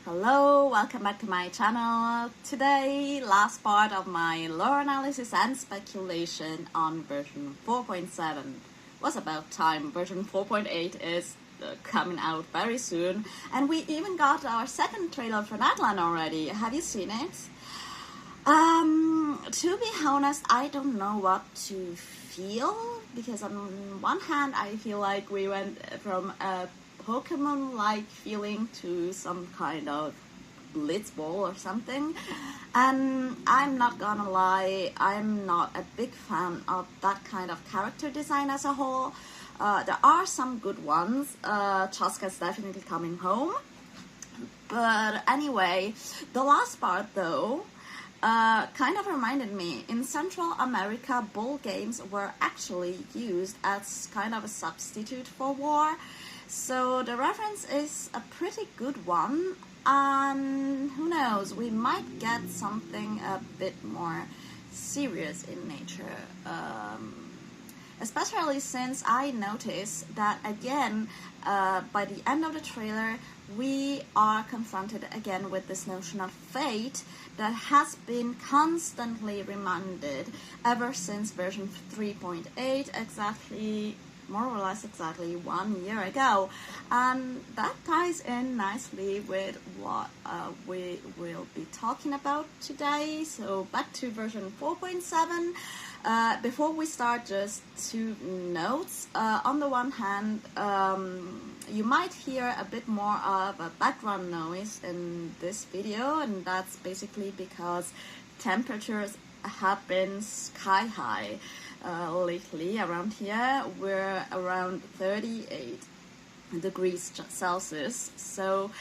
Hello, welcome back to my channel. Today, last part of my lore analysis and speculation on version 4.7. Was about time. Version 4.8 is coming out very soon, and we even got our second trailer for that one already. Have you seen it? To be honest, I don't know what to feel, because on one hand I feel like we went from a Pokemon-like feeling to some kind of blitzball or something, and I'm not gonna lie, I'm not a big fan of that kind of character design as a whole. There are some good ones. Chaska's definitely coming home, but anyway, the last part though kind of reminded me, in Central America, bull games were actually used as kind of a substitute for war. So the reference is a pretty good one, and who knows, we might get something a bit more serious in nature. Especially since I noticed that again, by the end of the trailer, we are confronted again with this notion of fate that has been constantly reminded ever since version 3.8, exactly, more or less exactly 1 year ago. And that ties in nicely with what we will be talking about today. So back to version 4.7. Before we start, just two notes. On the one hand, you might hear a bit more of a background noise in this video, and that's basically because temperatures have been sky high lately around here. We're around 38 degrees Celsius. So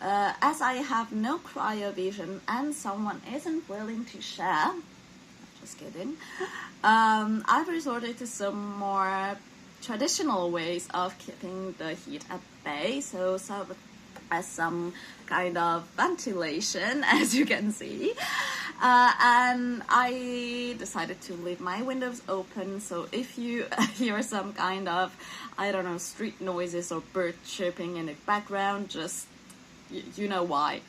as I have no cryovision and someone isn't willing to share, just kidding, I've resorted to some more traditional ways of keeping the heat at bay, so as some kind of ventilation, as you can see, and I decided to leave my windows open, so if you hear some kind of, I don't know, street noises or bird chirping in the background, just you know why.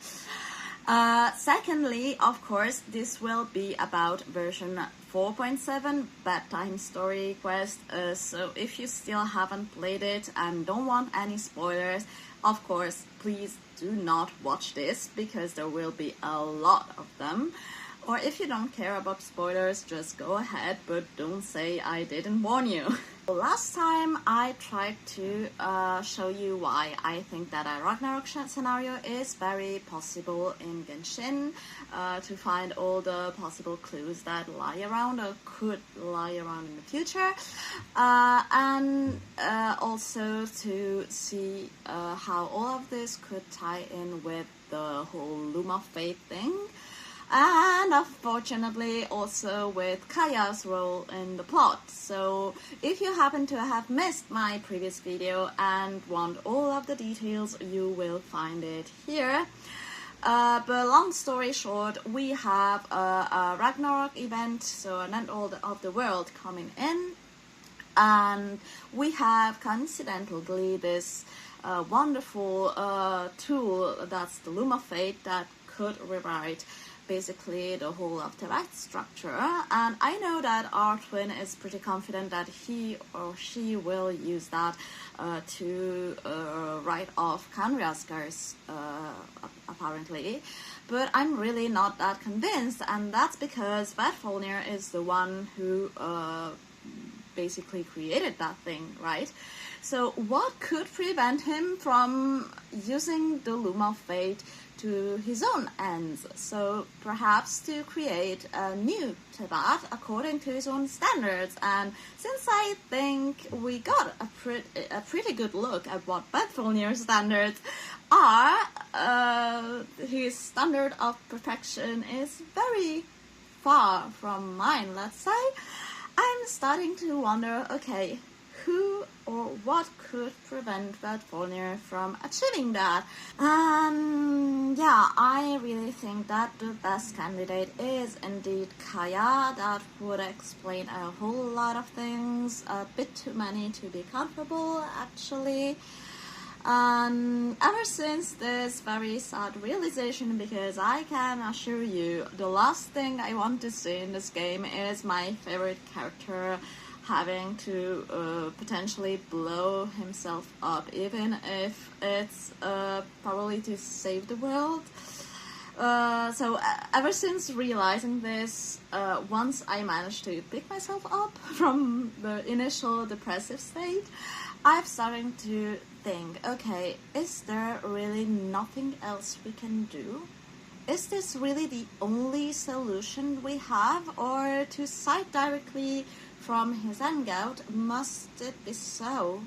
Secondly, of course, this will be about version 4.7 bedtime story quest, so if you still haven't played it and don't want any spoilers, of course, please do not watch this, because there will be a lot of them. Or if you don't care about spoilers, just go ahead, but don't say I didn't warn you. Last time I tried to show you why I think that a Ragnarok scenario is very possible in Genshin, to find all the possible clues that lie around or could lie around in the future, and also to see how all of this could tie in with the whole Loom of Fate thing. And unfortunately also with Kaya's role in the plot. So if you happen to have missed my previous video and want all of the details, you will find it here. But long story short, we have a Ragnarok event, so an end of the world coming in, and we have coincidentally this wonderful tool that's the Loom of Fate that could rewrite basically the whole of the right structure, and I know that our twin is pretty confident that he or she will use that to write off Canria's curse, apparently, but I'm really not that convinced, and that's because Vedfolnir is the one who basically created that thing, right? So what could prevent him from using the Loom of Fate to his own ends? So perhaps to create a new Teyvat according to his own standards. And since I think we got a pretty good look at what Vedfolnir's standards are, his standard of perfection is very far from mine, let's say, I'm starting to wonder, okay, who or what could prevent Vedfolnir from achieving that? Yeah, I really think that the best candidate is indeed Kaya. That would explain a whole lot of things, a bit too many to be comfortable, actually. And ever since this very sad realization, because I can assure you, the last thing I want to see in this game is my favorite character having to potentially blow himself up, even if it's probably to save the world. So ever since realizing this, once I managed to pick myself up from the initial depressive state, I've started to think, okay, is there really nothing else we can do? Is this really the only solution we have? Or to cite directly from his hangout, must it be so?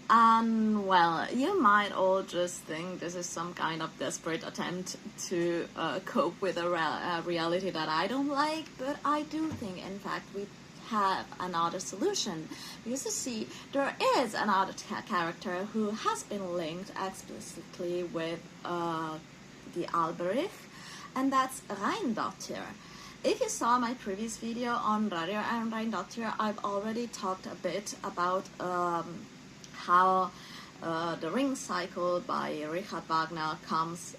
And well, you might all just think this is some kind of desperate attempt to cope with a reality that I don't like, but I do think, in fact, we have another solution. Because you see, there is another character who has been linked explicitly with the Alberich, and that's Rhinedottir. If you saw my previous video on Rhinedottir and Rhinedottir, I've already talked a bit about how the ring cycle by Richard Wagner comes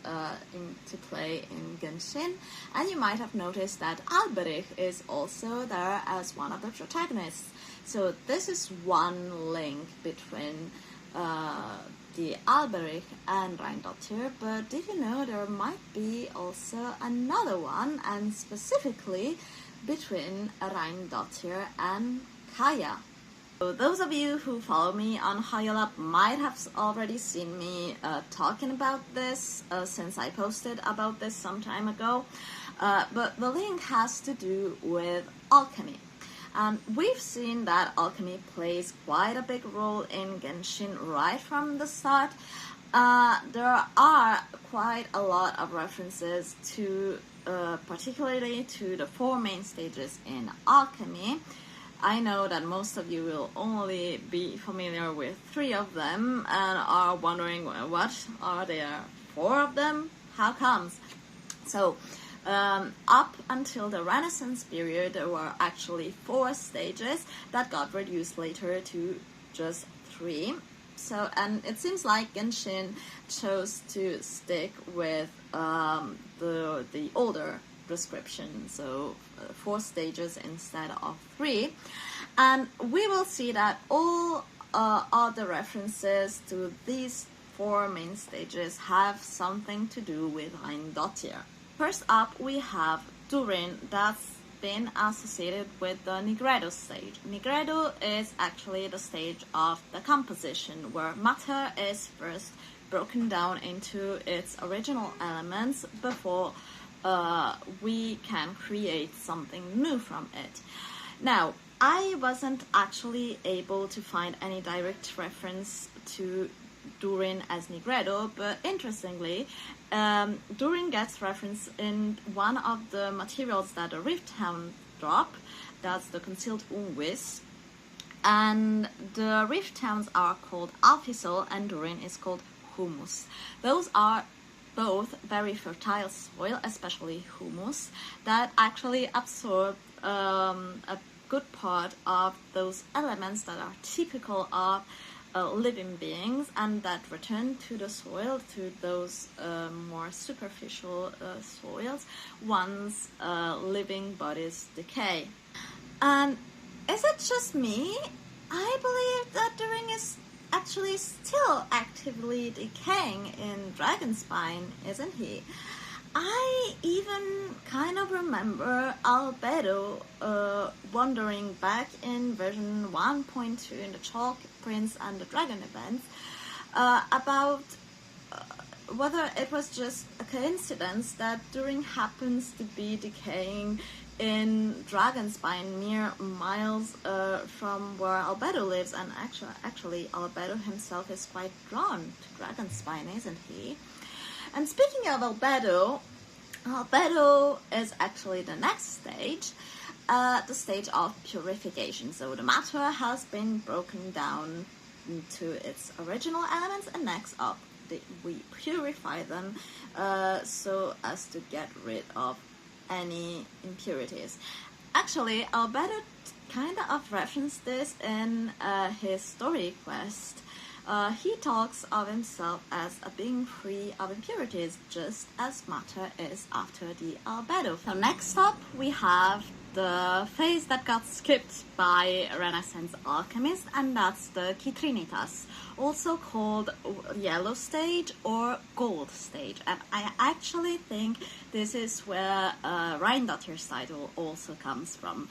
into play in Genshin, and you might have noticed that Alberich is also there as one of the protagonists. So this is one link between the Alberich and Rhinedottir, but did you know there might be also another one, and specifically between Rhinedottir and Kaya? So those of you who follow me on HoYoLab might have already seen me talking about this since I posted about this some time ago, but the link has to do with alchemy. We've seen that alchemy plays quite a big role in Genshin right from the start. There are quite a lot of references to, particularly to the 4 main stages in alchemy. I know that most of you will only be familiar with 3 of them and are wondering, what are there 4 of them? How comes? So, up until the Renaissance period, there were actually 4 stages that got reduced later to just 3. So, and it seems like Genshin chose to stick with the older description, so 4 stages instead of 3, and we will see that all other references to these 4 main stages have something to do with Rhinedottir. First up, we have Durin, that's been associated with the Nigredo stage. Nigredo is actually the stage of the composition, where matter is first broken down into its original elements before we can create something new from it. Now, I wasn't actually able to find any direct reference to Durin as Nigredo, but interestingly, Durin gets referenced in one of the materials that the Rift Hound drop, that's the Concealed Unwis, and the Rift Hounds are called Alphysol and Durin is called Humus. Those are both very fertile soil, especially humus, that actually absorb a good part of those elements that are typical of living beings and that return to the soil, to those more superficial soils, once living bodies decay. And is it just me? I believe that Durin is actually still actively decaying in Dragonspine, isn't he? I even kind of remember Albedo wandering back in version 1.2 in the Chalk Prince and the Dragon events about whether it was just a coincidence that Durin happens to be decaying in Dragonspine, mere miles from where Albedo lives, and actually Albedo himself is quite drawn to Dragonspine, isn't he? And speaking of Albedo, Albedo is actually the next stage, the stage of purification. So the matter has been broken down into its original elements, and next up we purify them so as to get rid of any impurities. Actually, Alberich kind of referenced this in his story quest He talks of himself as a being free of impurities, just as matter is after the albedo. So next up we have the phase that got skipped by Renaissance alchemists, and that's the Citrinitas, also called yellow stage or gold stage. And I actually think this is where Rhinedottir's title also comes from.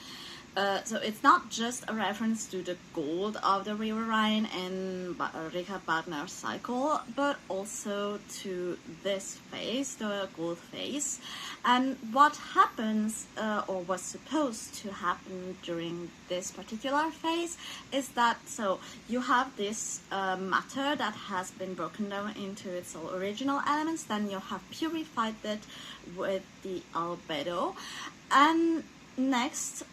So it's not just a reference to the gold of the river Rhine in Richard Wagner's cycle, but also to this phase, the gold phase. And what happens, or was supposed to happen during this particular phase, is that, so you have this matter that has been broken down into its original elements, then you have purified it with the albedo, and next,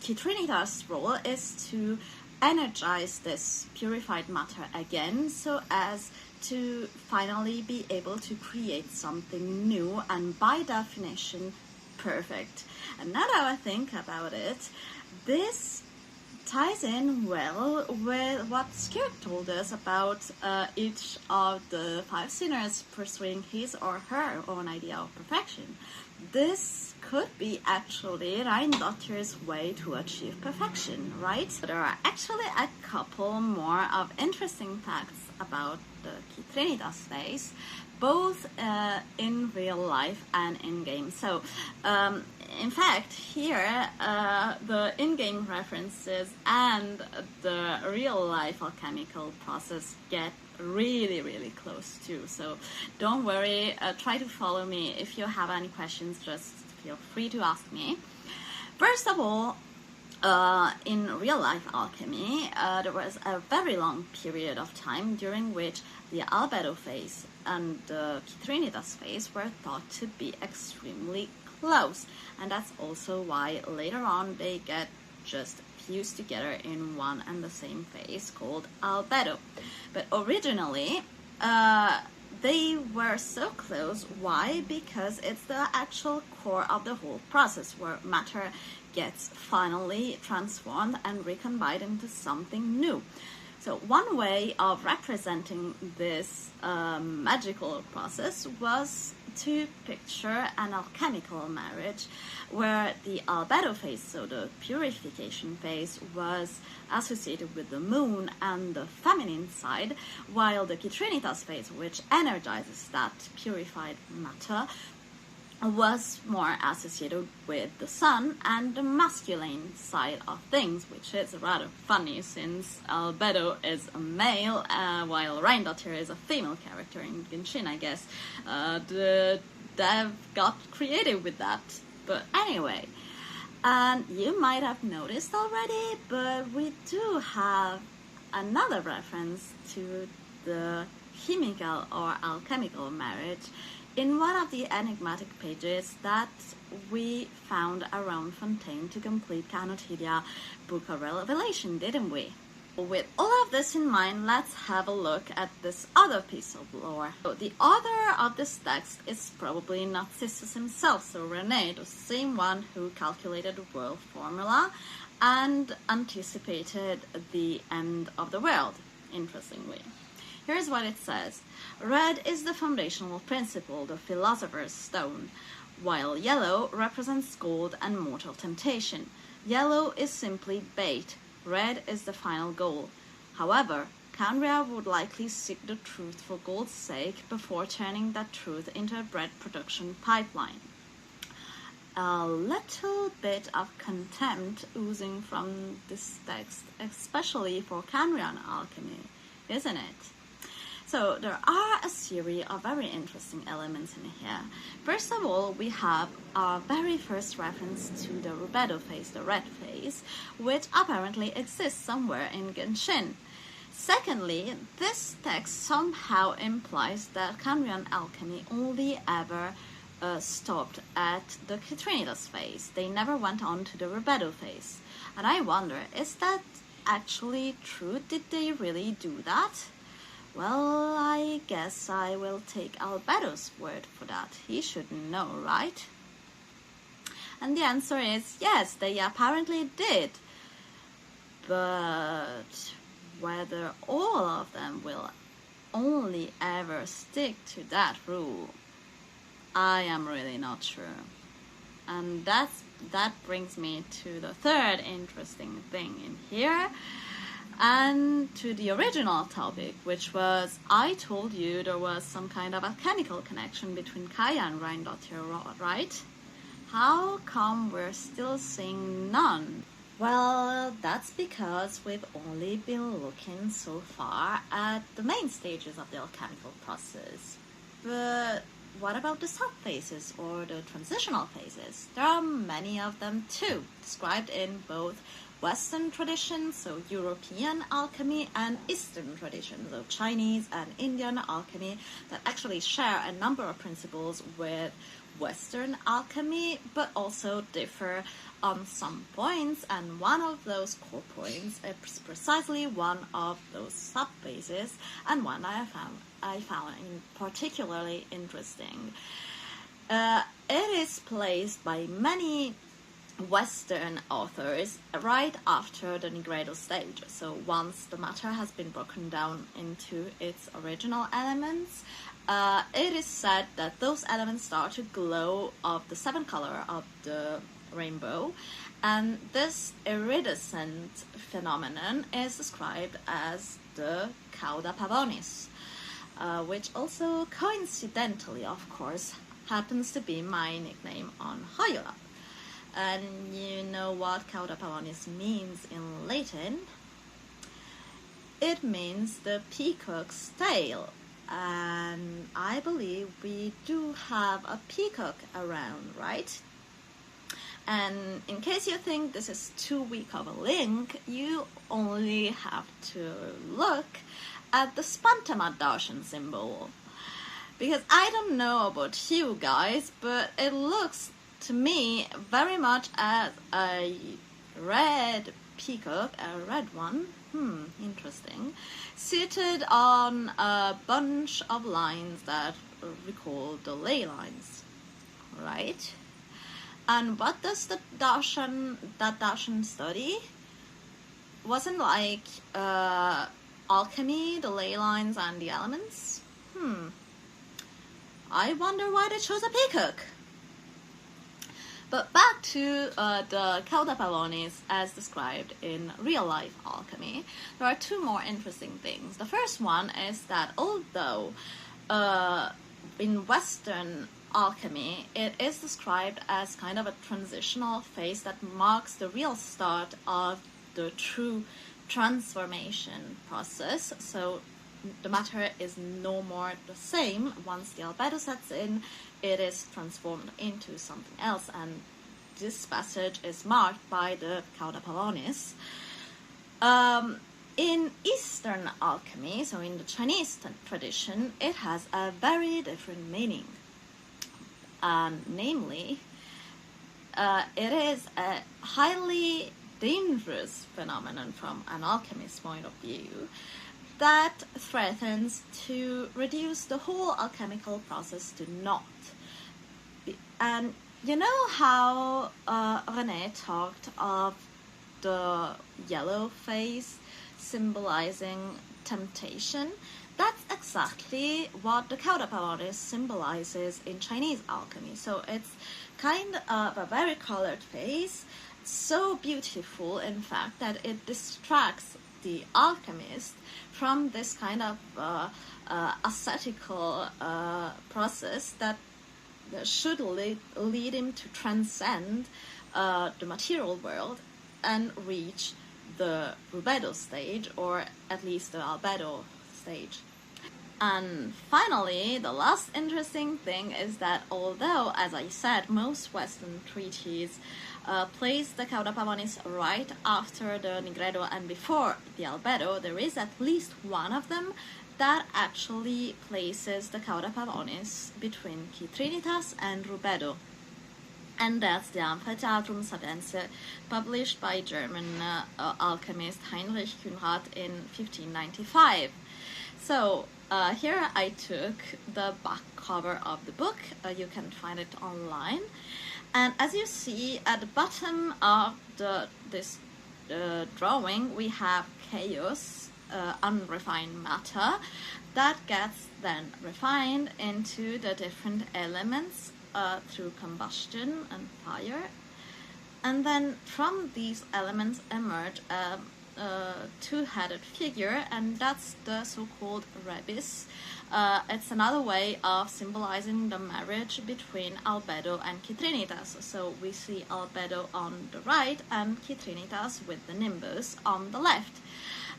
Citrinitas' role is to energize this purified matter again, so as to finally be able to create something new and by definition perfect. And now that I think about it, this ties in well with what Skirk told us about each of the 5 sinners pursuing his or her own idea of perfection. This could be actually Rhinedottir's way to achieve perfection, right? There are actually a couple more of interesting facts about the Citrinitas phase, both in real life and in-game. So, in fact, here the in-game references and the real-life alchemical process get really close too. So don't worry, try to follow me. If you have any questions, just feel free to ask me. First of all, in real-life alchemy, there was a very long period of time during which the albedo phase and the Citrinitas phase were thought to be extremely close, and that's also why later on they get just fused together in one and the same phase called albedo. But originally, they were so close. Why? Because it's the actual core of the whole process, where matter gets finally transformed and recombined into something new. So one way of representing this magical process was to picture an alchemical marriage where the albedo phase, so the purification phase, was associated with the moon and the feminine side, while the Citrinitas phase, which energizes that purified matter, was more associated with the sun and the masculine side of things, which is rather funny since albedo is a male, while Rhinedottir is a female character in Genshin, I guess. The dev got creative with that. But anyway, and you might have noticed already, but we do have another reference to the chemical or alchemical marriage in one of the enigmatic pages that we found around Fontaine to complete Canotidia Book of Revelation, didn't we? With all of this in mind, let's have a look at this other piece of lore. So the author of this text is probably Narcissus himself, so René, the same one who calculated the world formula and anticipated the end of the world, interestingly. Here's what it says. Red is the foundational principle, the philosopher's stone, while yellow represents gold and mortal temptation. Yellow is simply bait. Red is the final goal. However, Canria would likely seek the truth for gold's sake before turning that truth into a bread production pipeline. A little bit of contempt oozing from this text, especially for Canrian alchemy, isn't it? So there are a series of very interesting elements in here. First of all, we have our very first reference to the rubedo phase, the red phase, which apparently exists somewhere in Genshin. Secondly, this text somehow implies that Canrian alchemy only ever stopped at the Citrinitas phase. They never went on to the rubedo phase. And I wonder, is that actually true? Did they really do that? Well, I guess I will take Albedo's word for that. He should know, right? And the answer is yes, they apparently did. But whether all of them will only ever stick to that rule, I am really not sure. And that brings me to the third interesting thing in here, and to the original topic, which was, I told you there was some kind of alchemical connection between Kaya and Rhinedottir, right? How come we're still seeing none? Well, that's because we've only been looking so far at the main stages of the alchemical process. But what about the sub-phases or the transitional phases? There are many of them too, described in both Western traditions, so European alchemy, and Eastern traditions, so Chinese and Indian alchemy, that actually share a number of principles with Western alchemy, but also differ on some points, and one of those core points is precisely one of those sub-phases, and one I found particularly interesting. It is placed by many Western authors right after the Nigredo stage. So once the matter has been broken down into its original elements, it is said that those elements start to glow of the seventh color of the rainbow, and this iridescent phenomenon is described as the cauda pavonis, which also coincidentally, of course, happens to be my nickname on Higher. And you know what cauda pavonis means in Latin? It means the peacock's tail, and I believe we do have a peacock around, right? And in case you think this is too weak of a link, you only have to look at the Spantama Darshan symbol. Because I don't know about you guys, but it looks to me very much as a red peacock, a red one, interesting, seated on a bunch of lines that recall the ley lines, right? And what does that darshan study? Wasn't like alchemy, the ley lines, and the elements? I wonder why they chose a peacock. But back to the cauda pavonis as described in real-life alchemy, there are two more interesting things. The first one is that although in Western alchemy it is described as kind of a transitional phase that marks the real start of the true transformation process, so the matter is no more the same. Once the albedo sets in, it is transformed into something else, and this passage is marked by the cauda pavonis. In Eastern alchemy, so in the Chinese tradition, it has a very different meaning. Namely, it is a highly dangerous phenomenon from an alchemist's point of view that threatens to reduce the whole alchemical process to naught. And you know how René talked of the yellow phase symbolizing temptation? That's exactly what the cauda pavonis symbolizes in Chinese alchemy. So it's kind of a very colored phase, so beautiful in fact that it distracts the alchemist from this kind of ascetical process that should lead him to transcend the material world and reach the rubedo stage, or at least the albedo stage. And finally, the last interesting thing is that although, as I said, most Western treatises place the cauda pavonis right after the Nigredo and before the albedo, there is at least one of them that actually places the cauda pavonis between Qui Trinitas and rubedo. And that's the Amphitheatrum Sapientiae, published by German alchemist Heinrich Kuhnrath in 1595. So here I took the back cover of the book. You can find it online. And as you see at the bottom of this drawing, we have chaos unrefined matter that gets then refined into the different elements through combustion and fire. And then from these elements emerge a two-headed figure, and that's the so-called rebis. It's another way of symbolizing the marriage between Albedo and Citrinitas. So we see Albedo on the right and Citrinitas with the nimbus on the left.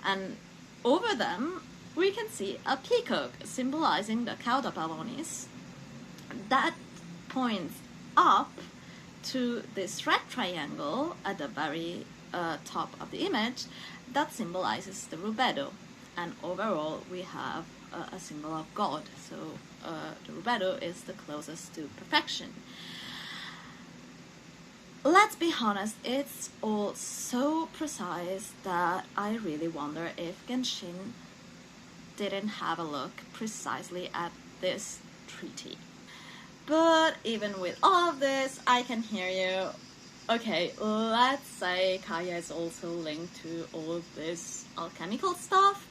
And over them we can see a peacock symbolizing the Cauda Pavonis that points up to this red triangle at the very top of the image that symbolizes the rubedo. And overall we have a symbol of God, so the rubedo is the closest to perfection. Let's be honest, it's all so precise that I really wonder if Genshin didn't have a look precisely at this treaty. But even with all of this, I can hear you. Okay, let's say Kaya is also linked to all of this alchemical stuff.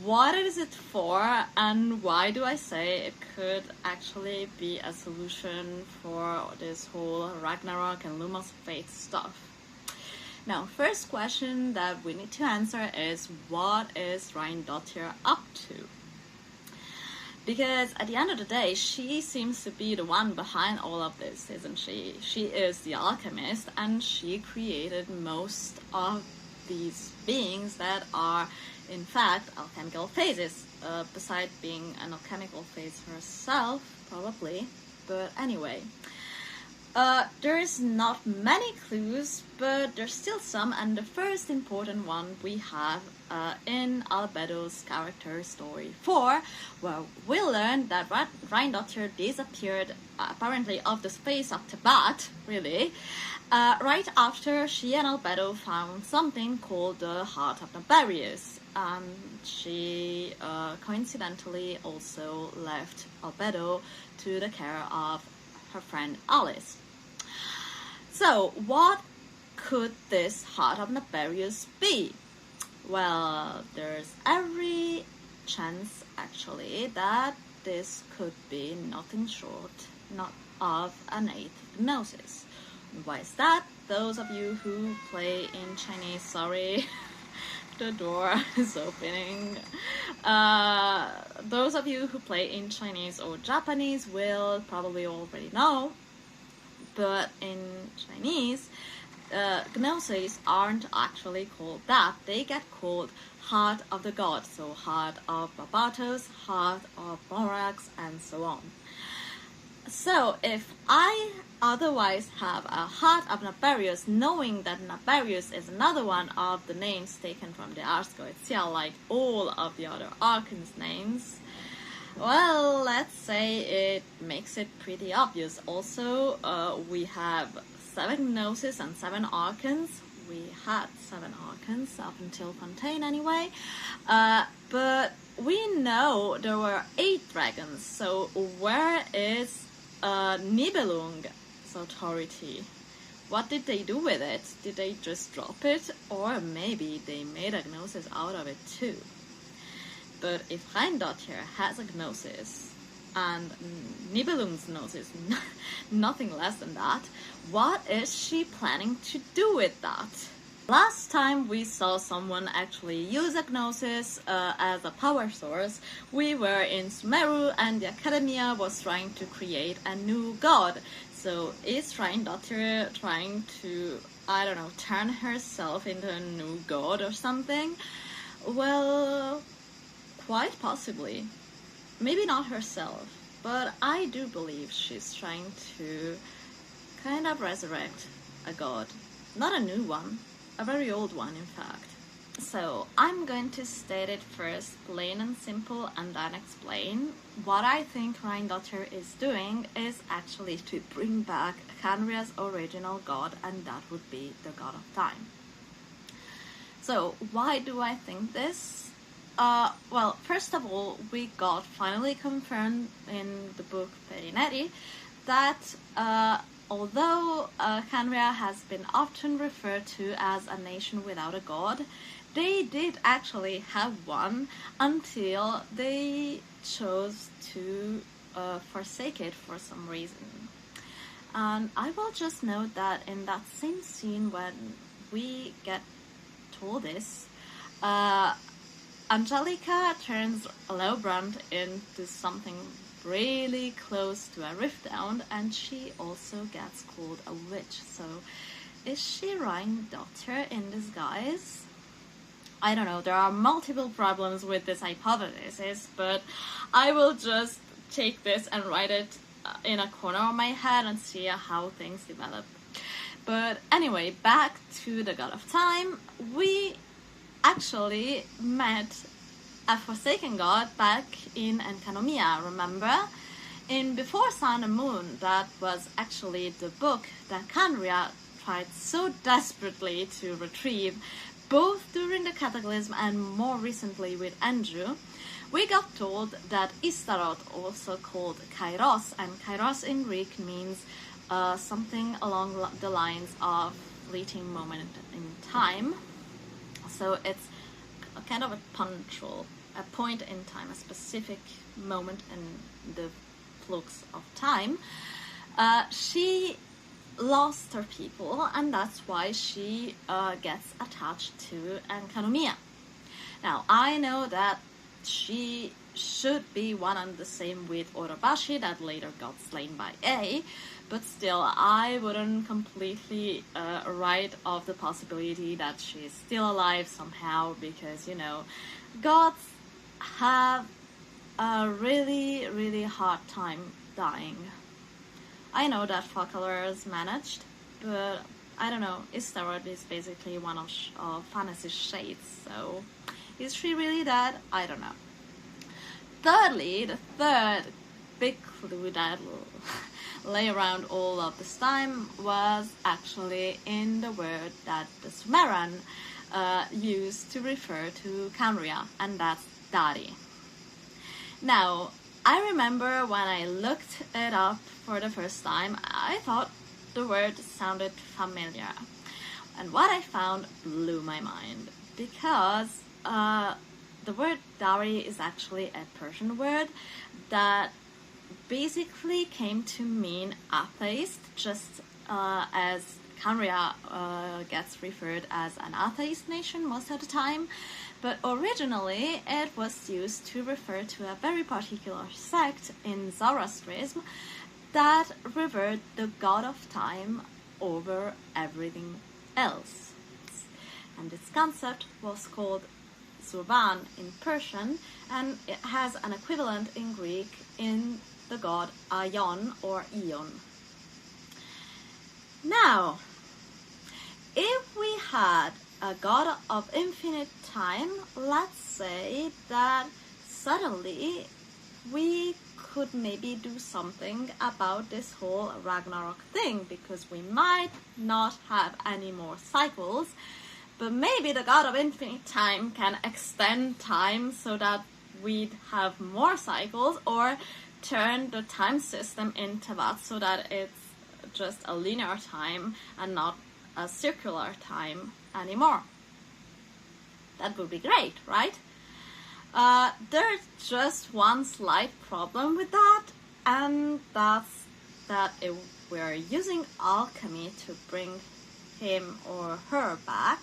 What is it for, and why do I say it could actually be a solution for this whole Ragnarok and Lumos Fate stuff? Now, first question that we need to answer is, what is Rhinedottir up to? Because at the end of the day, she seems to be the one behind all of this, isn't she? She is the alchemist, and she created most of these beings that are, in fact, alchemical phases, besides being an alchemical phase herself, probably. But anyway, there's not many clues, but there's still some, and the first important one we have in Albedo's character story 4, where we learn that Rhinedottir disappeared apparently off the space of Tibet, really, right after she and Albedo found something called the Heart of Naberius. She coincidentally also left Albedo to the care of her friend Alice. So, what could this Heart of Naberius be? Well, there's every chance, actually, that this could be nothing short not of an Aeternae. Why is that? Those of you who play in Chinese, sorry, the door is opening. Those of you who play in Chinese or Japanese will probably already know, but in Chinese, gnosis aren't actually called that. They get called Heart of the God, so Heart of Barbatos, Heart of Borax, and so on. So if I otherwise have a Heart of Naberius, knowing that Naberius is another one of the names taken from the Ars Goetia, like all of the other archons' names, well, let's say it makes it pretty obvious. Also, we have 7 gnosis and 7 archons. We had 7 archons up until Fontaine anyway. But we know there were 8 dragons, so where is Nibelung's authority? What did they do with it? Did they just drop it? Or maybe they made a gnosis out of it too. But if Rhinedottir has a gnosis, and Nibelung's gnosis, nothing less than that, what is she planning to do with that? Last time we saw someone actually use a gnosis as a power source, we were in Sumeru and the Academia was trying to create a new god. So is Rhinedottir trying to, I don't know, turn herself into a new god or something? Well, quite possibly. Maybe not herself, but I do believe she's trying to kind of resurrect a god. Not a new one, a very old one in fact. So I'm going to state it first, plain and simple, and then explain. What I think Rhinedottir is doing is actually to bring back Heinrich's original god, and that would be the god of time. So why do I think this? Well, first of all, we got finally confirmed in the book Perinetti that although Heinrich has been often referred to as a nation without a god, they did actually have one until they chose to forsake it for some reason. And I will just note that in that same scene when we get told this, Angelica turns Lowbrand into something really close to a rift-down, and she also gets called a witch. So is she Rhinedottir in disguise? I don't know, there are multiple problems with this hypothesis, but I will just take this and write it in a corner of my head and see how things develop. But anyway, back to the God of Time. We actually met a Forsaken God back in Enkanomia, remember? In Before Sun and Moon, that was actually the book that Canria tried so desperately to retrieve, both during the Cataclysm and more recently with Andrew. We got told that Istaroth, also called Kairos, and Kairos in Greek means something along the lines of fleeting moment in time. So it's a kind of a punctual, a point in time, a specific moment in the flux of time. She lost her people, and that's why she gets attached to Enkanomia. Now, I know that she should be one and the same with Orobashi, that later got slain by A, but still, I wouldn't completely write off the possibility that she's still alive somehow, because, you know, gods have a really, really hard time dying. I know that Focalers managed, but I don't know, Istaroth is basically one of fantasy shades, so is she really dead? I don't know. Thirdly, the third big clue that lay around all of this time was actually in the word that the Sumerian used to refer to Canria, and that's Dari. Now, I remember when I looked it up for the first time, I thought the word sounded familiar. And what I found blew my mind, because the word Dari is actually a Persian word that basically came to mean atheist, just as Canria gets referred as an atheist nation most of the time. But originally it was used to refer to a very particular sect in Zoroastrianism that revered the god of time over everything else. And this concept was called Zurban in Persian, and it has an equivalent in Greek in the god Aion or Eon. Now, if we had a god of infinite time, let's say that suddenly we could maybe do something about this whole Ragnarok thing, because we might not have any more cycles, but maybe the god of infinite time can extend time so that we'd have more cycles, or turn the time system into that so that it's just a linear time and not a circular time anymore. That would be great, right? There's just one slight problem with that, and that's that if we're using alchemy to bring him or her back,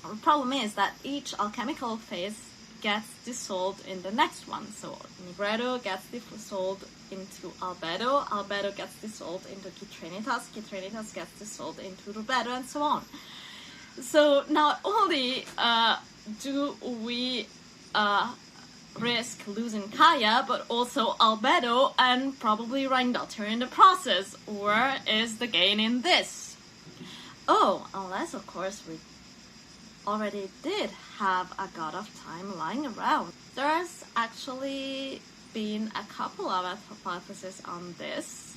the problem is that each alchemical phase gets dissolved in the next one. So Nigredo gets dissolved into Albedo, Albedo gets dissolved into Citrinitas, Citrinitas gets dissolved into Rubedo, and so on. So not only do we risk losing Kaya, but also Albedo and probably Rhinedottir in the process. Where is the gain in this? Oh, unless of course we already did have a god of time lying around. There's actually been a couple of hypotheses on this,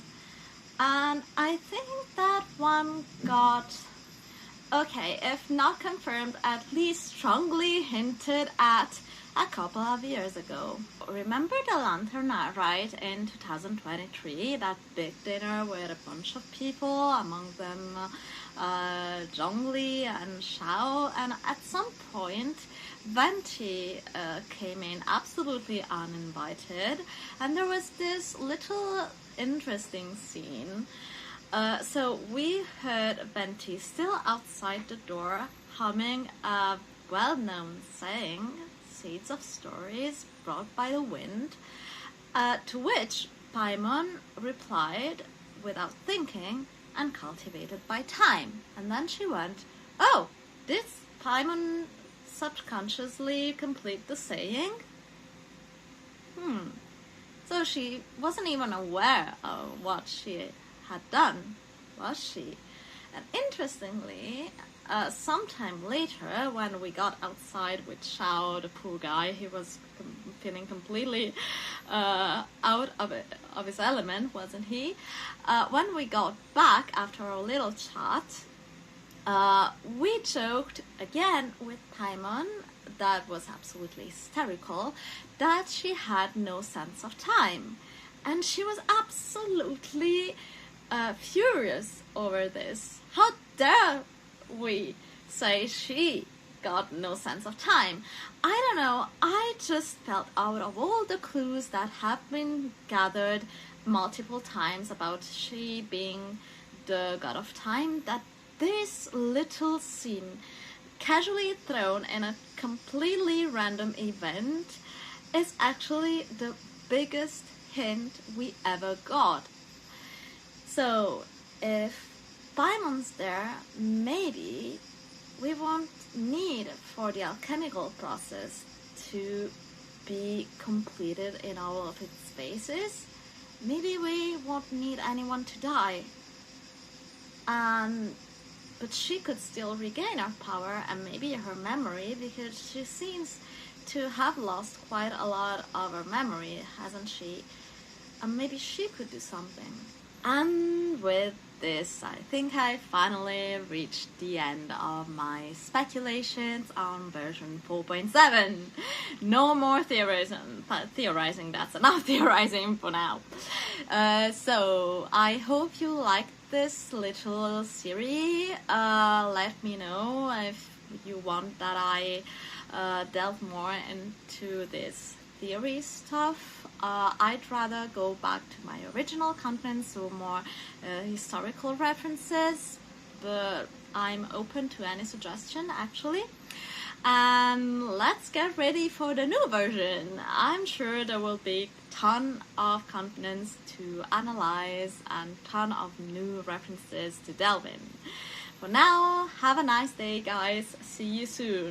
and I think that one got, okay, if not confirmed, at least strongly hinted at a couple of years ago. Remember the Lanterna, right? In 2023, that big dinner with a bunch of people, among them Zhongli and Xiao, and at some point Venti came in absolutely uninvited, and there was this little interesting scene. So we heard Venti still outside the door humming a well-known saying, "Seeds of stories brought by the wind," to which Paimon replied without thinking, "and cultivated by time." And then she went, "Oh, did Paimon subconsciously complete the saying?" So she wasn't even aware of what she had done, was she? And interestingly, sometime later, when we got outside with Xiao, the poor guy, he was feeling completely out of his element, wasn't he? When we got back after our little chat, we joked again with Paimon, that was absolutely hysterical, that she had no sense of time. And she was absolutely furious over this. How dare we say she got no sense of time? I don't know, I just felt out of all the clues that have been gathered multiple times about she being the god of time, that this little scene, casually thrown in a completely random event, is actually the biggest hint we ever got. So if Paimon's there, maybe we won't need for the alchemical process to be completed in all of its phases. Maybe we won't need anyone to die. But she could still regain her power and maybe her memory, because she seems to have lost quite a lot of her memory, hasn't she? And maybe she could do something. And with this, I think I finally reached the end of my speculations on version 4.7. No more theorizing, that's enough theorizing for now. So I hope you liked this little series. Let me know if you want that I delve more into this theory stuff. I'd rather go back to my original content, so more historical references, but I'm open to any suggestion actually. And let's get ready for the new version. I'm sure there will be ton of continents to analyze and ton of new references to delve in. For now, have a nice day guys, see you soon.